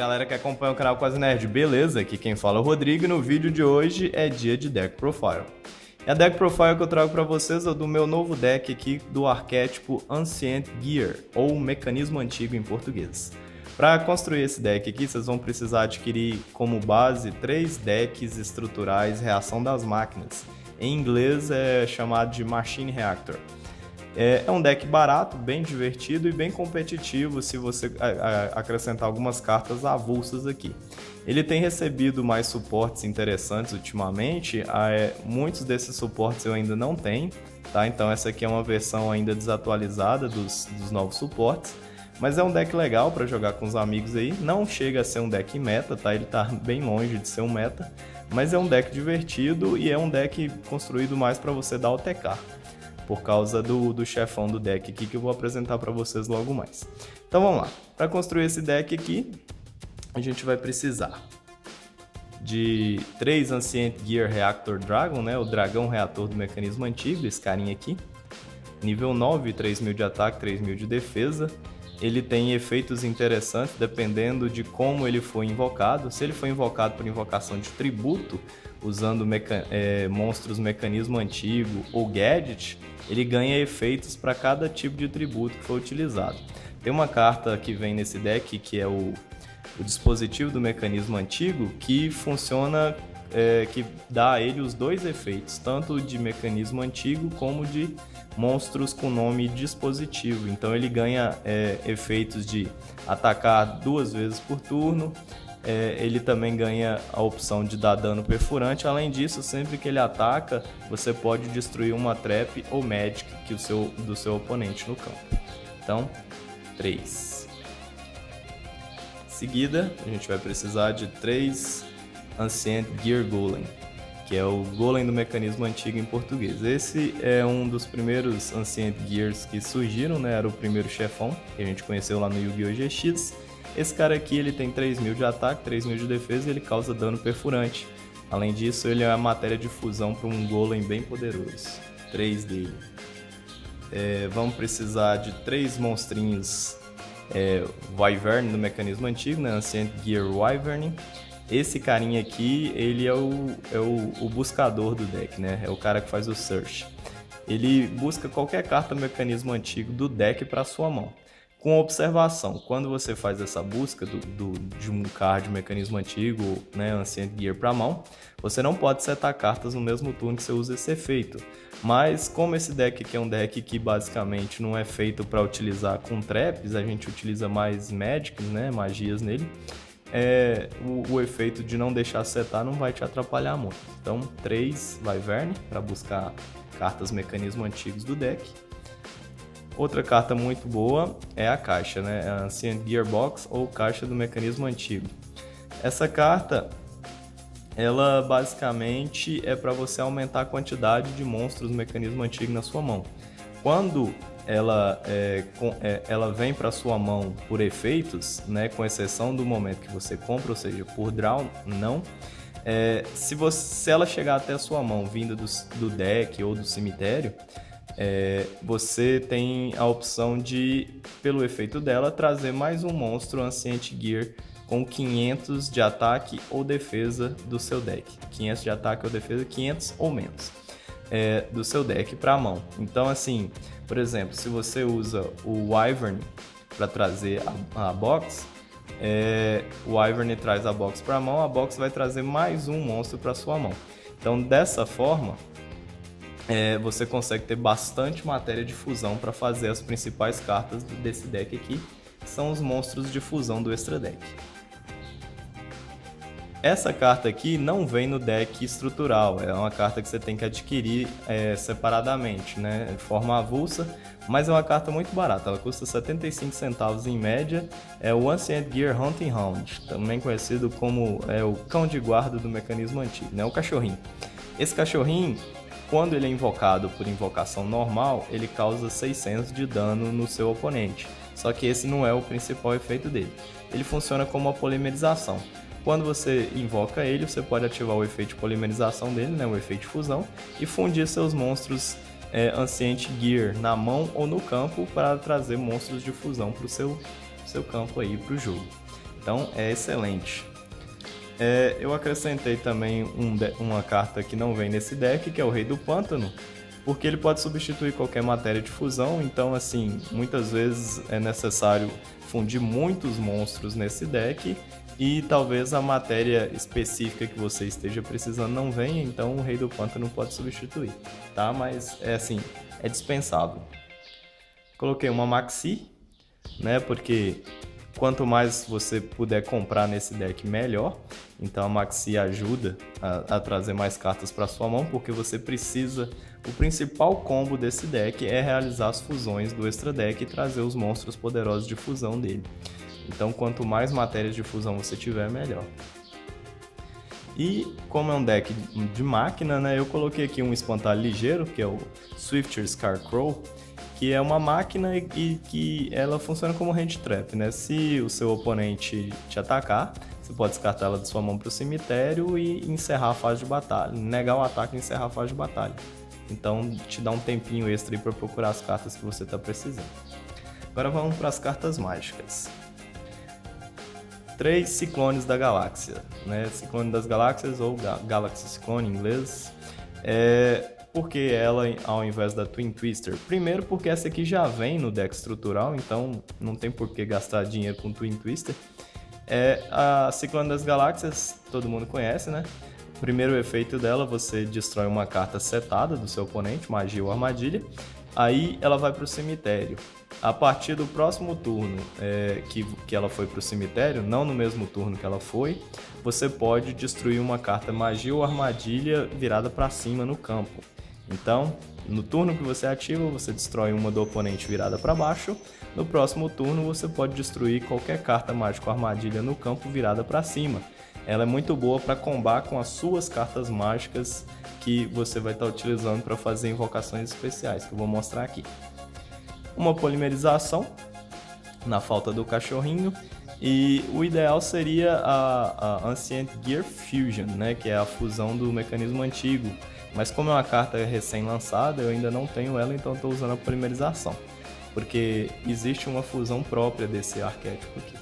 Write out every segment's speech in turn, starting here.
galera que acompanha o canal Quase Nerd, beleza? Aqui quem fala é o Rodrigo e no vídeo de hoje é dia de Deck Profile. E a Deck Profile que eu trago para vocês é do meu novo deck aqui do arquétipo Ancient Gear, ou Mecanismo Antigo em português. Para construir esse deck aqui, vocês vão precisar adquirir como base 3 decks estruturais Reação das Máquinas. Em inglês é chamado de Machine Reactor. É um deck barato, bem divertido e bem competitivo se você acrescentar algumas cartas avulsas aqui. Ele tem recebido mais suportes interessantes ultimamente, muitos desses suportes eu ainda não tenho, tá? Então essa aqui é uma versão ainda desatualizada dos novos suportes, mas é um deck legal para jogar com os amigos aí. Não chega a ser um deck meta, tá? Ele tá bem longe de ser um meta, mas é um deck divertido e é um deck construído mais para você dar o TK. Por causa do chefão do deck aqui que eu vou apresentar para vocês logo mais. Então vamos lá. Para construir esse deck aqui, a gente vai precisar de 3 Ancient Gear Reactor Dragon, né? O dragão reator do mecanismo antigo, esse carinha aqui. Nível 9, 3.000 de ataque, 3.000 de defesa. Ele tem efeitos interessantes dependendo de como ele foi invocado. Se ele foi invocado por invocação de tributo, usando monstros mecanismo antigo ou gadget, ele ganha efeitos para cada tipo de tributo que for utilizado. Tem uma carta que vem nesse deck que é o dispositivo do mecanismo antigo, que funciona, que dá a ele os dois efeitos, tanto de mecanismo antigo como de monstros com nome dispositivo. Então ele ganha efeitos de atacar 2 vezes por turno. Ele também ganha a opção de dar dano perfurante. Além disso, sempre que ele ataca, você pode destruir uma trap ou magic do seu oponente no campo. Então, 3. Em seguida, a gente vai precisar de 3 Ancient Gear Golem, que é o Golem do mecanismo antigo em português. Esse é um dos primeiros Ancient Gears que surgiram, né? Era o primeiro chefão que a gente conheceu lá no Yu-Gi-Oh! GX. Esse cara aqui ele tem 3.000 de ataque, 3.000 de defesa e ele causa dano perfurante. Além disso, ele é a matéria de fusão para um golem bem poderoso. 3 dele. Vamos precisar de 3 monstrinhos Wyvern do mecanismo antigo, né? Ancient Gear Wyvern. Esse carinha aqui, ele é o buscador do deck, né? É o cara que faz o search. Ele busca qualquer carta mecanismo antigo do deck para sua mão. Com observação, quando você faz essa busca de um card mecanismo antigo, né, Ancient Gear para mão, você não pode setar cartas no mesmo turno que você usa esse efeito. Mas como esse deck aqui é um deck que basicamente não é feito para utilizar com traps, a gente utiliza mais magics, né, magias nele, o efeito de não deixar setar não vai te atrapalhar muito. Então 3 Wyvern para buscar cartas mecanismo antigos do deck. Outra carta muito boa é a caixa, né? A Ancient Gearbox ou caixa do mecanismo antigo. Essa carta, ela basicamente é para você aumentar a quantidade de monstros do mecanismo antigo na sua mão. Quando ela vem para sua mão por efeitos, né? Com exceção do momento que você compra, ou seja, por draw, não. Se ela chegar até a sua mão vinda do deck ou do cemitério, você tem a opção de, pelo efeito dela, trazer mais um monstro Ancient Gear com 500 de ataque ou defesa do seu deck. 500 de ataque ou defesa, 500 ou menos do seu deck para a mão. Então, assim, por exemplo, se você usa o Wyvern para trazer a box, o Wyvern traz a box para a mão, a box vai trazer mais um monstro para sua mão. Então, dessa forma, você consegue ter bastante matéria de fusão para fazer as principais cartas desse deck aqui, que são os monstros de fusão do Extra Deck. Essa carta aqui não vem no deck estrutural, é uma carta que você tem que adquirir separadamente, né, de forma avulsa, mas é uma carta muito barata, ela custa 75 centavos em média. É o Ancient Gear Hunting Hound, também conhecido como o cão de guarda do mecanismo antigo, né, o cachorrinho. Esse cachorrinho, quando ele é invocado por invocação normal, ele causa 600 de dano no seu oponente. Só que esse não é o principal efeito dele. Ele funciona como uma polimerização. Quando você invoca ele, você pode ativar o efeito de polimerização dele, né, o efeito de fusão, e fundir seus monstros Ancient Gear na mão ou no campo para trazer monstros de fusão para o seu campo aí, para o jogo. Então é excelente. Eu acrescentei também uma carta que não vem nesse deck, que é o Rei do Pântano, porque ele pode substituir qualquer matéria de fusão, então assim, muitas vezes é necessário fundir muitos monstros nesse deck e talvez a matéria específica que você esteja precisando não venha, então o Rei do Pântano pode substituir, tá? Mas é assim, é dispensável. Coloquei uma Maxi, né, porque quanto mais você puder comprar nesse deck, melhor. Então a Maxi ajuda a trazer mais cartas para sua mão, porque você precisa... O principal combo desse deck é realizar as fusões do extra deck e trazer os monstros poderosos de fusão dele. Então quanto mais matérias de fusão você tiver, melhor. E como é um deck de máquina, né, eu coloquei aqui um espantalho ligeiro, que é o Swifter Scarecrow, que é uma máquina e que ela funciona como hand trap, né? Se o seu oponente te atacar, você pode descartá-la de sua mão para o cemitério e encerrar a fase de batalha, negar o ataque e encerrar a fase de batalha. Então te dá um tempinho extra aí para procurar as cartas que você está precisando. Agora vamos para as cartas mágicas. 3 Ciclones da Galáxia, né? Ciclone das Galáxias ou Galaxy Cyclone em inglês. Por que ela ao invés da Twin Twister? Primeiro porque essa aqui já vem no deck estrutural, então não tem por que gastar dinheiro com Twin Twister. A Ciclone das Galáxias, todo mundo conhece, né? O primeiro efeito dela, você destrói uma carta setada do seu oponente, magia ou armadilha, aí ela vai para o cemitério. A partir do próximo turno que ela foi para o cemitério, não no mesmo turno que ela foi, você pode destruir uma carta magia ou armadilha virada para cima no campo. Então, no turno que você ativa, você destrói uma do oponente virada para baixo. No próximo turno, você pode destruir qualquer carta mágica ou armadilha no campo virada para cima. Ela é muito boa para combar com as suas cartas mágicas que você vai estar utilizando para fazer invocações especiais, que eu vou mostrar aqui. Uma polimerização, na falta do cachorrinho, e o ideal seria a Ancient Gear Fusion, né, que é a fusão do mecanismo antigo. Mas como é uma carta recém-lançada, eu ainda não tenho ela, então estou usando a polimerização, porque existe uma fusão própria desse arquétipo aqui.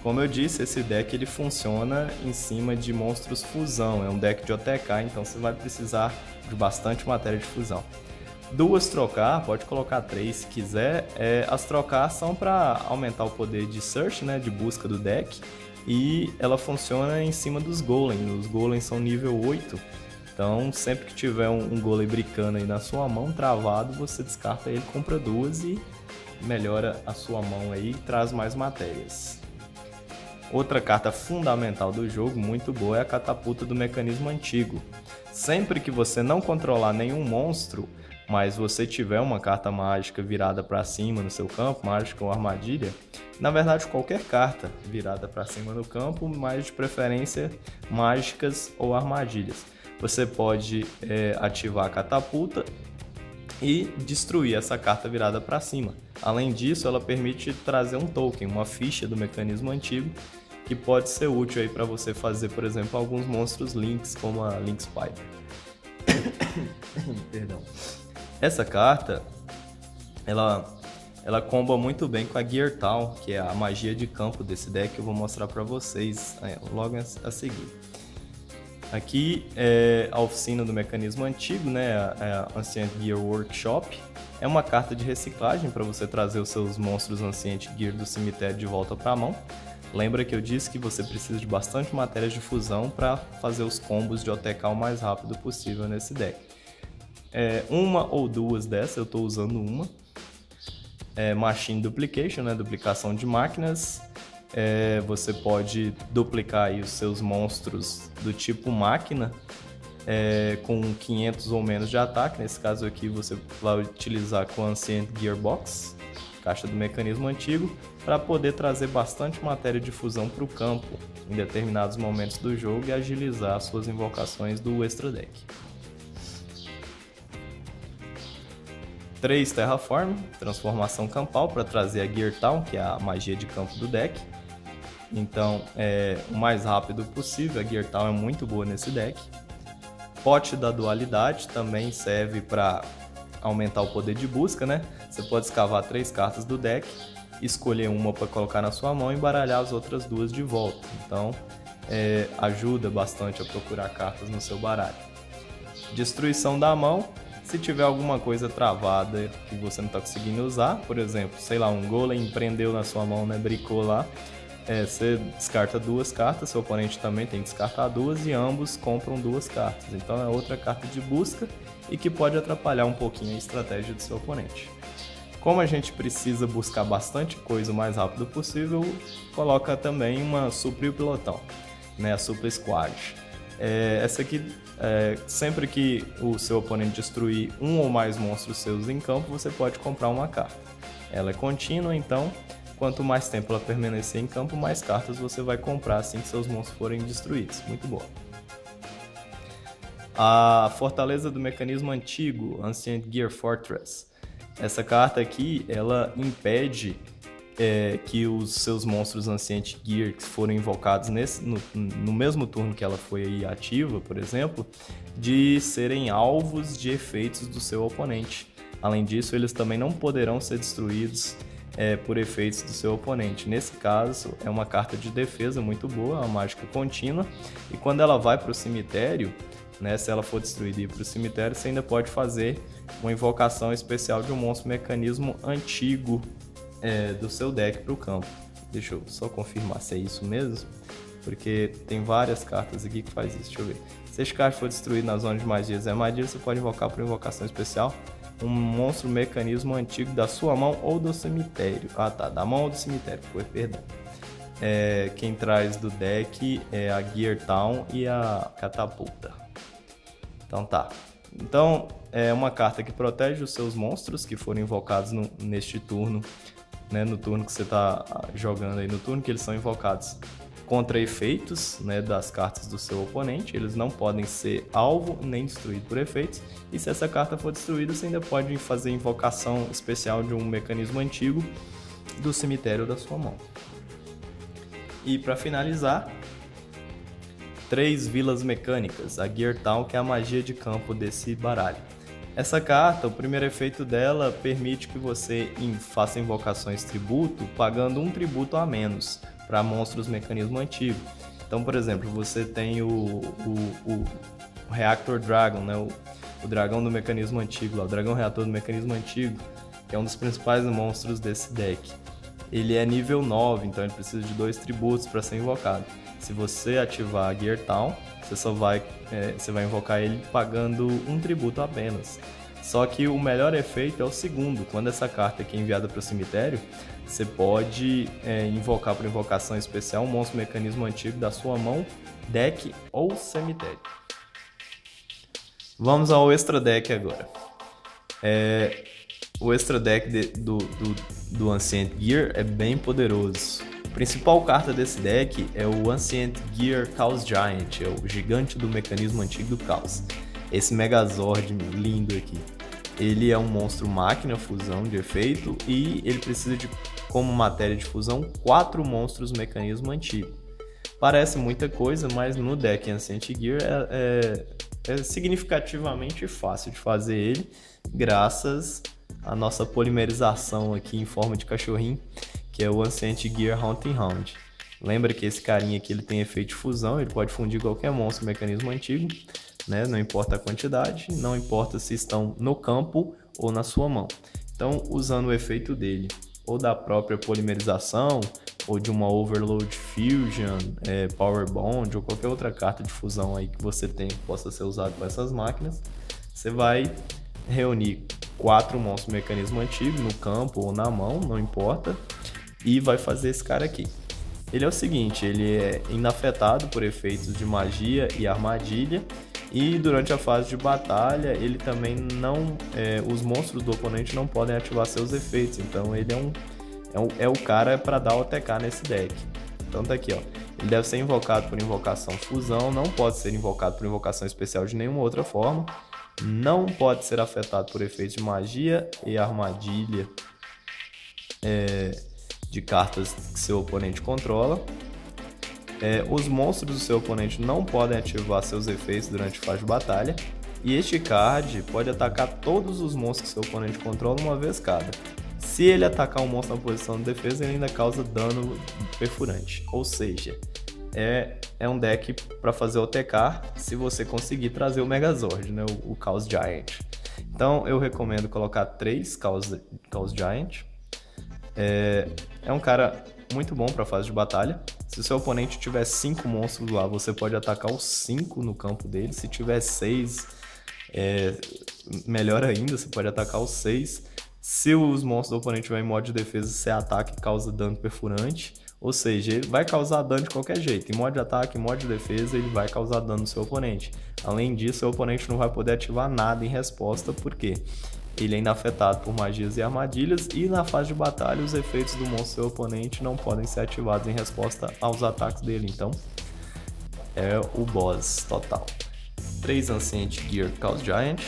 Como eu disse, esse deck ele funciona em cima de monstros fusão, é um deck de OTK, então você vai precisar de bastante matéria de fusão. 2 trocar, pode colocar 3 se quiser. As trocar são para aumentar o poder de search, né, de busca do deck, e ela funciona em cima dos golems. Os golems são nível 8, então sempre que tiver um golem bricando aí na sua mão, travado, você descarta ele, compra 2 e melhora a sua mão aí e traz mais matérias. Outra carta fundamental do jogo, muito boa, é a catapulta do mecanismo antigo. Sempre que você não controlar nenhum monstro, mas você tiver uma carta mágica virada para cima no seu campo, mágica ou armadilha, na verdade qualquer carta virada para cima no campo, mas de preferência mágicas ou armadilhas, você pode ativar a catapulta e destruir essa carta virada para cima. Além disso, ela permite trazer um token, uma ficha do mecanismo antigo, que pode ser útil aí para você fazer, por exemplo, alguns monstros Lynx, como a Lynx Spider. Perdão. Essa carta, ela comba muito bem com a Gear Town, que é a magia de campo desse deck, que eu vou mostrar para vocês logo a seguir. Aqui é a oficina do mecanismo antigo, né? A Ancient Gear Workshop. É uma carta de reciclagem para você trazer os seus monstros Ancient Gear do cemitério de volta para a mão. Lembra que eu disse que você precisa de bastante matérias de fusão para fazer os combos de OTK o mais rápido possível nesse deck. Uma ou 2 dessas, eu estou usando uma. Machine Duplication, né? Duplicação de máquinas. Você pode duplicar aí os seus monstros do tipo máquina com 500 ou menos de ataque. Nesse caso aqui você vai utilizar com a Ancient Gearbox, caixa do mecanismo antigo, para poder trazer bastante matéria de fusão para o campo em determinados momentos do jogo e agilizar as suas invocações do extra deck. 3 Terraform, transformação campal, para trazer a Gear Town, que é a magia de campo do deck. Então, o mais rápido possível, a Gear Town é muito boa nesse deck. Pote da dualidade também serve para aumentar o poder de busca, né? Você pode escavar 3 cartas do deck escolher uma para colocar na sua mão e embaralhar as outras duas de volta. Então, ajuda bastante a procurar cartas no seu baralho. Destruição da mão. Se tiver alguma coisa travada que você não está conseguindo usar, por exemplo, sei lá, um golem prendeu na sua mão, né, bricou lá, você descarta 2 cartas, seu oponente também tem que descartar 2 e ambos compram 2 cartas. Então é outra carta de busca e que pode atrapalhar um pouquinho a estratégia do seu oponente. Como a gente precisa buscar bastante coisa o mais rápido possível, coloca também uma Supra Pelotão, né, a Supra Squad. Essa aqui, sempre que o seu oponente destruir um ou mais monstros seus em campo, você pode comprar uma carta. Ela é contínua, então quanto mais tempo ela permanecer em campo, mais cartas você vai comprar assim que seus monstros forem destruídos. Muito boa. A Fortaleza do Mecanismo Antigo, Ancient Gear Fortress. Essa carta aqui, ela impede que os seus monstros Ancient Gear que foram invocados no mesmo turno que ela foi aí ativa, por exemplo, de serem alvos de efeitos do seu oponente. Além disso, eles também não poderão ser destruídos por efeitos do seu oponente. Nesse caso, é uma carta de defesa muito boa, uma mágica contínua, e quando ela vai para o cemitério, né, se ela for destruída e ir para o cemitério, você ainda pode fazer uma invocação especial de um monstro mecanismo antigo do seu deck para o campo. Deixa eu só confirmar se é isso mesmo, porque tem várias cartas aqui que faz isso. Deixa eu ver. Se esse card for destruído na zona de magias e armadilhas, você pode invocar por invocação especial um monstro mecanismo antigo da sua mão ou do cemitério. Ah tá, da mão ou do cemitério, perdão. Quem traz do deck é a Gear Town e a Catapulta. Então tá. Então é uma carta que protege os seus monstros que foram invocados neste turno, né, no turno que você está jogando aí, no turno que eles são invocados contra efeitos, né, das cartas do seu oponente. Eles não podem ser alvo nem destruído por efeitos, e se essa carta for destruída, você ainda pode fazer invocação especial de um mecanismo antigo do cemitério da sua mão. E para finalizar, 3 vilas mecânicas, a Gear Town, que é a magia de campo desse baralho. Essa carta, o primeiro efeito dela permite que você faça invocações tributo pagando um tributo a menos para monstros mecanismo antigo. Então, por exemplo, você tem o Reactor Dragon, né? O dragão do mecanismo antigo, lá, o dragão reator do mecanismo antigo, que é um dos principais monstros desse deck. Ele é nível 9, então ele precisa de 2 tributos para ser invocado. Se você ativar a Gear Town, você vai invocar ele pagando um tributo apenas. Só que o melhor efeito é o segundo. Quando essa carta aqui é enviada para o cemitério, você pode invocar por invocação especial um monstro mecanismo antigo da sua mão, deck ou cemitério. Vamos ao extra deck agora. O extra deck do Ancient Gear é bem poderoso. A principal carta desse deck é o Ancient Gear Chaos Giant, é o gigante do mecanismo antigo do caos. Esse Megazord lindo aqui. Ele é um monstro máquina fusão de efeito e ele precisa de, como matéria de fusão, 4 monstros mecanismo antigo. Parece muita coisa, mas no deck Ancient Gear é significativamente fácil de fazer ele, graças à nossa polimerização aqui em forma de cachorrinho, que é o Ancient Gear Haunting Hound. Lembra que esse carinha aqui ele tem efeito de fusão, ele pode fundir qualquer monstro mecanismo antigo, né? Não importa a quantidade, não importa se estão no campo ou na sua mão. Então, usando o efeito dele, ou da própria polimerização, ou de uma Overload Fusion, Power Bond, ou qualquer outra carta de fusão aí que você tem que possa ser usado com essas máquinas, você vai reunir 4 monstros mecanismo antigo no campo ou na mão, não importa, e vai fazer esse cara aqui. Ele é o seguinte, ele é inafetado por efeitos de magia e armadilha, e durante a fase de batalha ele também não, os monstros do oponente não podem ativar seus efeitos, então ele é o cara para dar o OTK nesse deck. Então tá aqui, ó. Ele deve ser invocado por invocação fusão, não pode ser invocado por invocação especial de nenhuma outra forma, não pode ser afetado por efeitos de magia e armadilha de cartas que seu oponente controla. Os monstros do seu oponente não podem ativar seus efeitos durante a fase de batalha. E este card pode atacar todos os monstros que seu oponente controla uma vez cada. Se ele atacar um monstro na posição de defesa, ele ainda causa dano perfurante. Ou seja, é um deck para fazer OTK se você conseguir trazer o Megazord, né? O Chaos Giant. Então eu recomendo colocar 3 Chaos Giant. É um cara muito bom para fase de batalha. Se o seu oponente tiver 5 monstros lá, você pode atacar os 5 no campo dele. Se tiver 6, melhor ainda, você pode atacar os 6. Se os monstros do oponente estiverem em modo de defesa, você ataca e causa dano perfurante. Ou seja, ele vai causar dano de qualquer jeito. Em modo de ataque, em modo de defesa, ele vai causar dano no seu oponente. Além disso, seu oponente não vai poder ativar nada em resposta, porque ele é ainda afetado por magias e armadilhas. E na fase de batalha, os efeitos do monstro do seu oponente não podem ser ativados em resposta aos ataques dele. Então, é o boss total. 3 Ancient Gear Chaos Giant.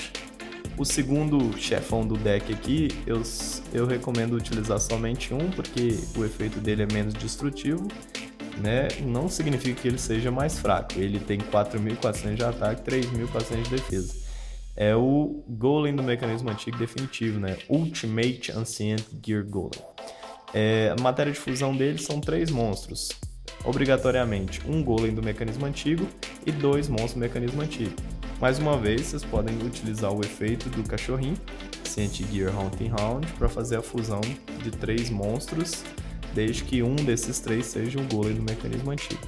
O segundo chefão do deck aqui, eu recomendo utilizar somente um, porque o efeito dele é menos destrutivo, né? Não significa que ele seja mais fraco. Ele tem 4.400 de ataque, 3.400 de defesa. É o Golem do mecanismo antigo definitivo, né? Ultimate Ancient Gear Golem. A matéria de fusão dele são 3 monstros. Obrigatoriamente, um Golem do mecanismo antigo e 2 monstros do mecanismo antigo. Mais uma vez, vocês podem utilizar o efeito do cachorrinho, Ancient Gear Haunting Hound, para fazer a fusão de 3 monstros, desde que um desses 3 seja um Golem do mecanismo antigo.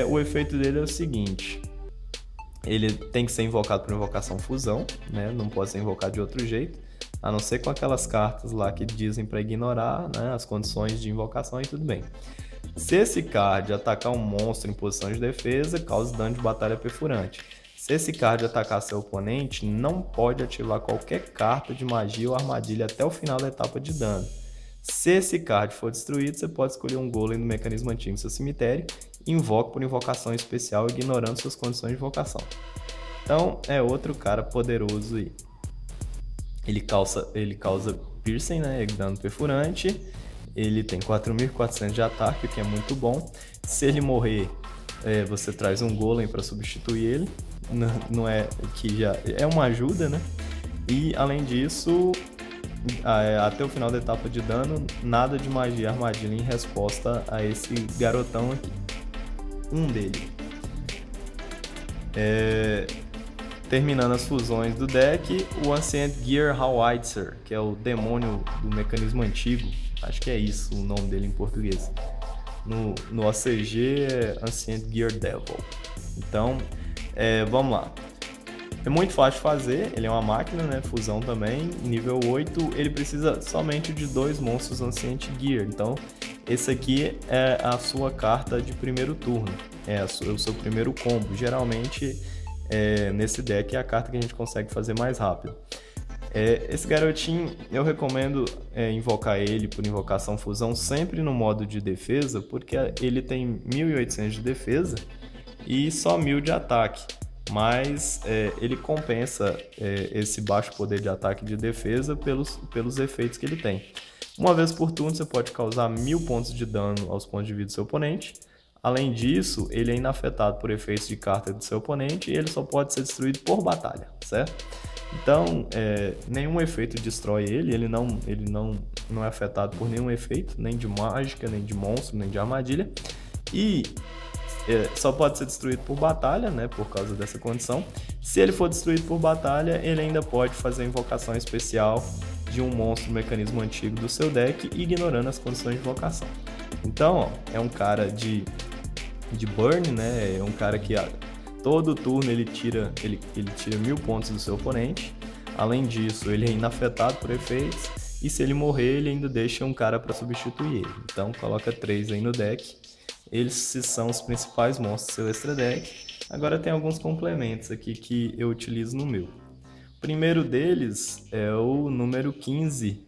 O efeito dele é o seguinte: ele tem que ser invocado por invocação fusão, né? Não pode ser invocado de outro jeito, a não ser com aquelas cartas lá que dizem para ignorar, né, as condições de invocação e tudo bem. Se esse card atacar um monstro em posição de defesa, causa dano de batalha perfurante. Se esse card atacar seu oponente, não pode ativar qualquer carta de magia ou armadilha até o final da etapa de dano. Se esse card for destruído, você pode escolher um Golem do mecanismo antigo no seu cemitério e invoca por invocação especial, ignorando suas condições de invocação. Então, é outro cara poderoso aí. Ele causa piercing, né, dano perfurante. Ele tem 4.400 de ataque, o que é muito bom. Se ele morrer, você traz um Golem para substituir ele. Não é que já é uma ajuda, né? E além disso, até o final da etapa de dano, nada de magia e armadilha em resposta a esse garotão aqui. Um dele. Terminando as fusões do deck, o Ancient Gear Howitzer, que é o demônio do mecanismo antigo. Acho que é isso o nome dele em português. No ACG é Ancient Gear Devil. Então, vamos lá. É muito fácil de fazer, ele é uma máquina, né? Fusão também. Nível 8, ele precisa somente de 2 monstros Ancient Gear. Então, esse aqui é a sua carta de primeiro turno. É o seu primeiro combo. Geralmente, nesse deck é a carta que a gente consegue fazer mais rápido. Esse garotinho, eu recomendo invocar ele por invocação fusão sempre no modo de defesa, porque ele tem 1.800 de defesa e só 1.000 de ataque, mas ele compensa esse baixo poder de ataque e de defesa pelos efeitos que ele tem. Uma vez por turno você pode causar 1.000 pontos de dano aos pontos de vida do seu oponente. Além disso, ele é inafetado por efeitos de carta do seu oponente e ele só pode ser destruído por batalha, certo? Então, nenhum efeito destrói ele não é afetado por nenhum efeito, nem de mágica, nem de monstro, nem de armadilha. E só pode ser destruído por batalha, né, por causa dessa condição. Se ele for destruído por batalha, ele ainda pode fazer a invocação especial de um monstro mecanismo antigo do seu deck, ignorando as condições de invocação. Então, é um cara de burn, né, é um cara que todo turno ele tira 1.000 pontos do seu oponente. Além disso, ele é inafetado por efeitos. E se ele morrer, ele ainda deixa um cara para substituir ele. Então, coloca 3 aí no deck. Eles são os principais monstros do seu extra deck. Agora tem alguns complementos aqui que eu utilizo no meu. O primeiro deles é o número 15.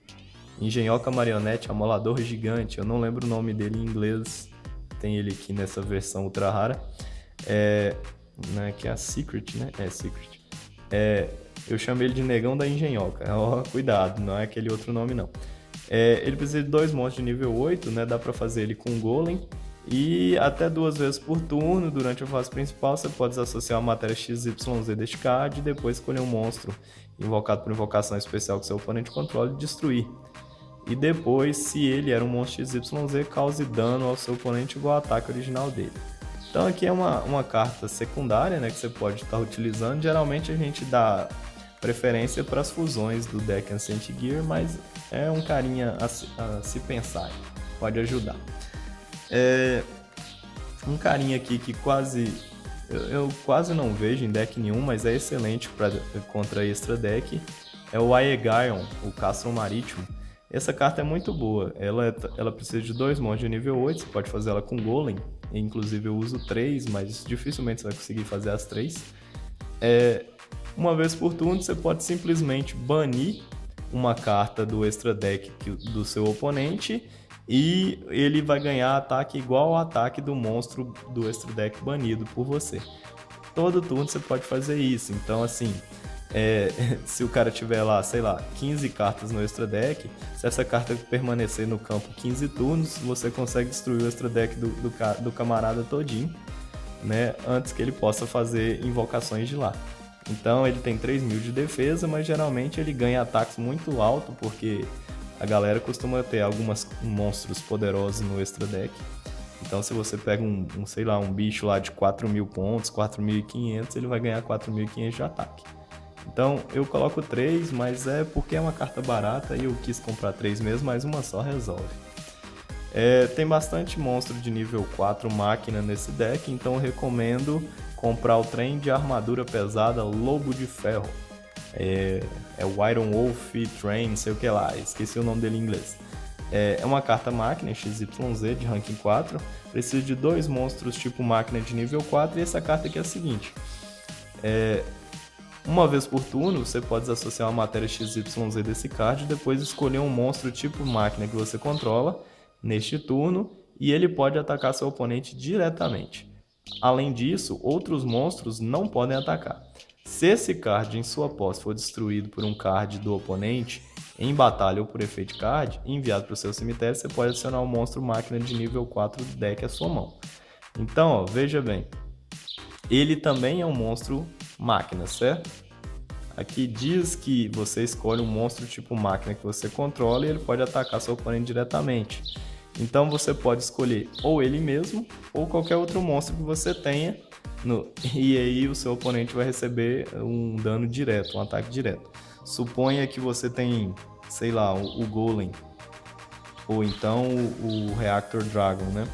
Engenhoca Marionete Amolador Gigante. Eu não lembro o nome dele em inglês. Tem ele aqui nessa versão ultra rara. Né, que é a Secret, né? Secret. Eu chamo ele de Negão da Engenhoca. Cuidado, não é aquele outro nome, não. Ele precisa de 2 monstros de nível 8, né? Dá pra fazer ele com Golem. E até 2 vezes por turno, durante a fase principal, você pode desassociar a matéria XYZ deste card e depois escolher um monstro invocado por invocação especial que seu oponente controla e destruir. e depois, se ele era um monstro XYZ, cause dano ao seu oponente igual ao ataque original dele. Então aqui é uma carta secundária, né, que você pode estar utilizando. Geralmente a gente dá preferência para as fusões do deck Ancient Gear, mas é um carinha a se pensar, pode ajudar. Um carinha aqui que eu quase não vejo em deck nenhum, mas é excelente contra extra deck, é o Aegaeon, o Castro Marítimo. Essa carta é muito boa, ela precisa de 2 monstros de nível 8, você pode fazer ela com Golem, inclusive eu uso 3, mas dificilmente você vai conseguir fazer as 3. Uma vez por turno você pode simplesmente banir uma carta do extra deck do seu oponente e ele vai ganhar ataque igual ao ataque do monstro do extra deck banido por você. Todo turno você pode fazer isso, então assim, se o cara tiver lá, sei lá, 15 cartas no extra deck, se essa carta permanecer no campo 15 turnos, você consegue destruir o extra deck do camarada todinho, né, antes que ele possa fazer invocações de lá. Então ele tem 3.000 de defesa, mas geralmente ele ganha ataques muito altos, porque a galera costuma ter alguns monstros poderosos no extra deck. Então se você pega sei lá, um bicho lá de 4.000 pontos, 4.500, ele vai ganhar 4.500 de ataque. Então eu coloco 3, mas é porque é uma carta barata e eu quis comprar 3 mesmo, mas uma só resolve. Tem bastante monstro de nível 4 máquina nesse deck, então eu recomendo comprar o trem de armadura pesada Lobo de Ferro. É o Iron Wolf Train, não sei o que lá, esqueci o nome dele em inglês. É uma carta máquina XYZ de ranking 4, precisa de 2 monstros tipo máquina de nível 4, e essa carta aqui é a seguinte. Uma vez por turno, você pode desassociar uma matéria XYZ desse card e depois escolher um monstro tipo máquina que você controla neste turno, e ele pode atacar seu oponente diretamente. Além disso, outros monstros não podem atacar. Se esse card em sua posse for destruído por um card do oponente em batalha ou por efeito de card, enviado para o seu cemitério, você pode adicionar um monstro máquina de nível 4 do deck à sua mão. Então, ó, veja bem, ele também é um monstro máquina, certo? Aqui diz que você escolhe um monstro tipo máquina que você controla e ele pode atacar seu oponente diretamente. Então você pode escolher ou ele mesmo ou qualquer outro monstro que você tenha, e aí o seu oponente vai receber um dano direto, um ataque direto. Suponha que você tem, sei lá, o Golem, ou então o Reactor Dragon, né?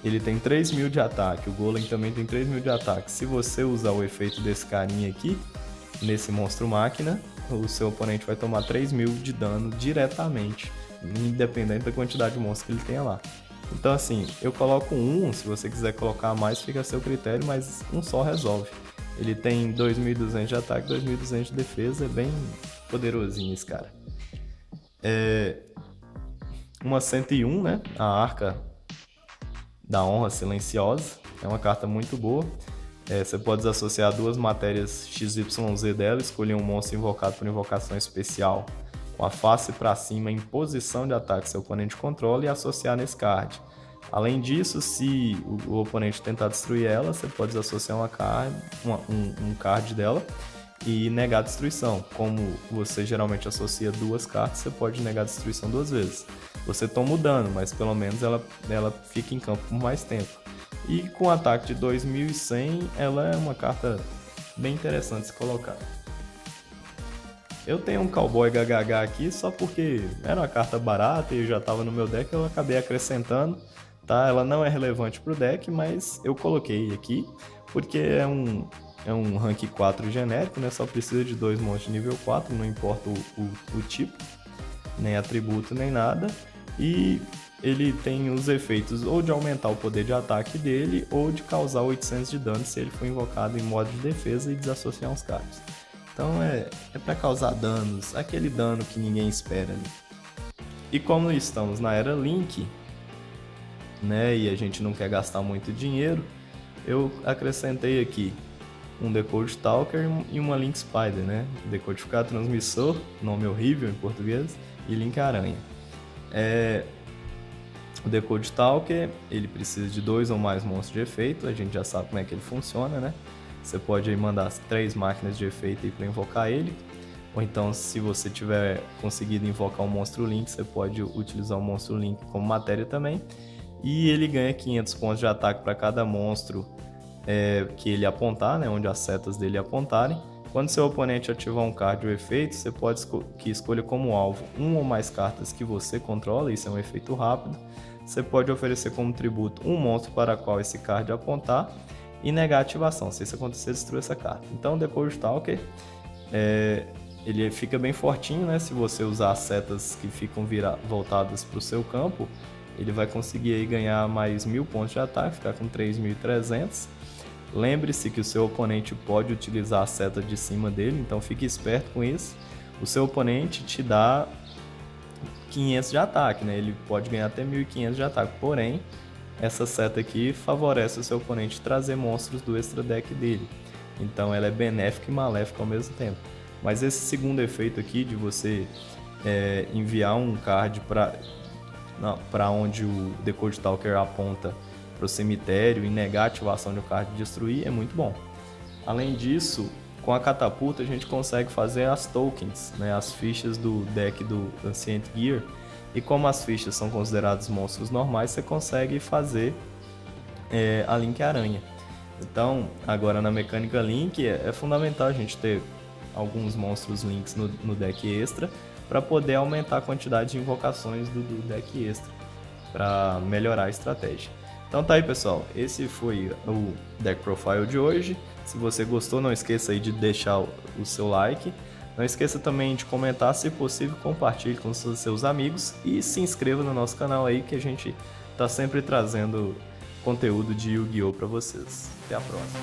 Ele tem 3.000 de ataque, o Golem também tem 3.000 de ataque. Se você usar o efeito desse carinha aqui, nesse monstro máquina, o seu oponente vai tomar 3.000 de dano diretamente, independente da quantidade de monstros que ele tenha lá. Então assim, eu coloco um, se você quiser colocar mais fica a seu critério, mas um só resolve. Ele tem 2.200 de ataque, 2.200 de defesa, é bem poderosinho esse cara. Uma 101, né? A Arca da Honra Silenciosa, é uma carta muito boa. Você pode desassociar 2 matérias XYZ dela, escolher um monstro invocado por invocação especial com a face para cima em posição de ataque que seu oponente controla e associar nesse card. Além disso, se o oponente tentar destruir ela, você pode desassociar um card dela e negar a destruição. Como você geralmente associa 2 cartas, você pode negar a destruição 2 vezes. Você toma o dano, mas pelo menos ela fica em campo por mais tempo. E com ataque de 2.100, ela é uma carta bem interessante de se colocar. Eu tenho um Cowboy GHH aqui só porque era uma carta barata e já estava no meu deck, eu acabei acrescentando. Tá? Ela não é relevante para o deck, mas eu coloquei aqui porque é um rank 4 genérico, né? Só precisa de 2 monstros de nível 4, não importa o tipo, nem atributo, nem nada. E ele tem os efeitos ou de aumentar o poder de ataque dele ou de causar 800 de dano se ele for invocado em modo de defesa e desassociar uns cards. Então é para causar danos, aquele dano que ninguém espera. Né? E como estamos na era Link, né, e a gente não quer gastar muito dinheiro, eu acrescentei aqui um Decode Talker e uma Link Spider, né? Decodificar Transmissor, nome horrível em português, e Link Aranha. O Decode Talker, ele precisa de 2 ou mais monstros de efeito, a gente já sabe como é que ele funciona, né? Você pode aí mandar 3 máquinas de efeito para invocar ele. Ou então, se você tiver conseguido invocar um monstro Link, você pode utilizar o monstro Link como matéria também. E ele ganha 500 pontos de ataque para cada monstro que ele apontar, né, onde as setas dele apontarem. Quando seu oponente ativar um card ou efeito, você pode que escolha como alvo um ou mais cartas que você controla, isso é um efeito rápido. Você pode oferecer como tributo um monstro para qual esse card apontar e negar a ativação. Se isso acontecer, destrua essa carta. Então, o Decode Stalker, ele fica bem fortinho, né? Se você usar as setas que ficam voltadas para o seu campo, ele vai conseguir aí ganhar mais 1000 pontos de ataque, ficar com 3300. Lembre-se que o seu oponente pode utilizar a seta de cima dele, então fique esperto com isso. O seu oponente te dá 500 de ataque, né? Ele pode ganhar até 1500 de ataque, porém, essa seta aqui favorece o seu oponente trazer monstros do extra deck dele. Então ela é benéfica e maléfica ao mesmo tempo. Mas esse segundo efeito aqui de você enviar um card para onde o Decode Stalker aponta para o cemitério e negar a ativação de um card e destruir é muito bom. Além disso, com a catapulta a gente consegue fazer as tokens, né, as fichas do deck do Ancient Gear, e como as fichas são consideradas monstros normais, você consegue fazer a Link Aranha. Então, agora na mecânica Link é fundamental a gente ter alguns monstros Links no deck extra para poder aumentar a quantidade de invocações do deck extra, para melhorar a estratégia. Então tá aí, pessoal, esse foi o Deck Profile de hoje. Se você gostou, não esqueça aí de deixar o seu like. Não esqueça também de comentar, se possível, compartilhe com seus amigos e se inscreva no nosso canal aí, que a gente tá sempre trazendo conteúdo de Yu-Gi-Oh! Para vocês. Até a próxima!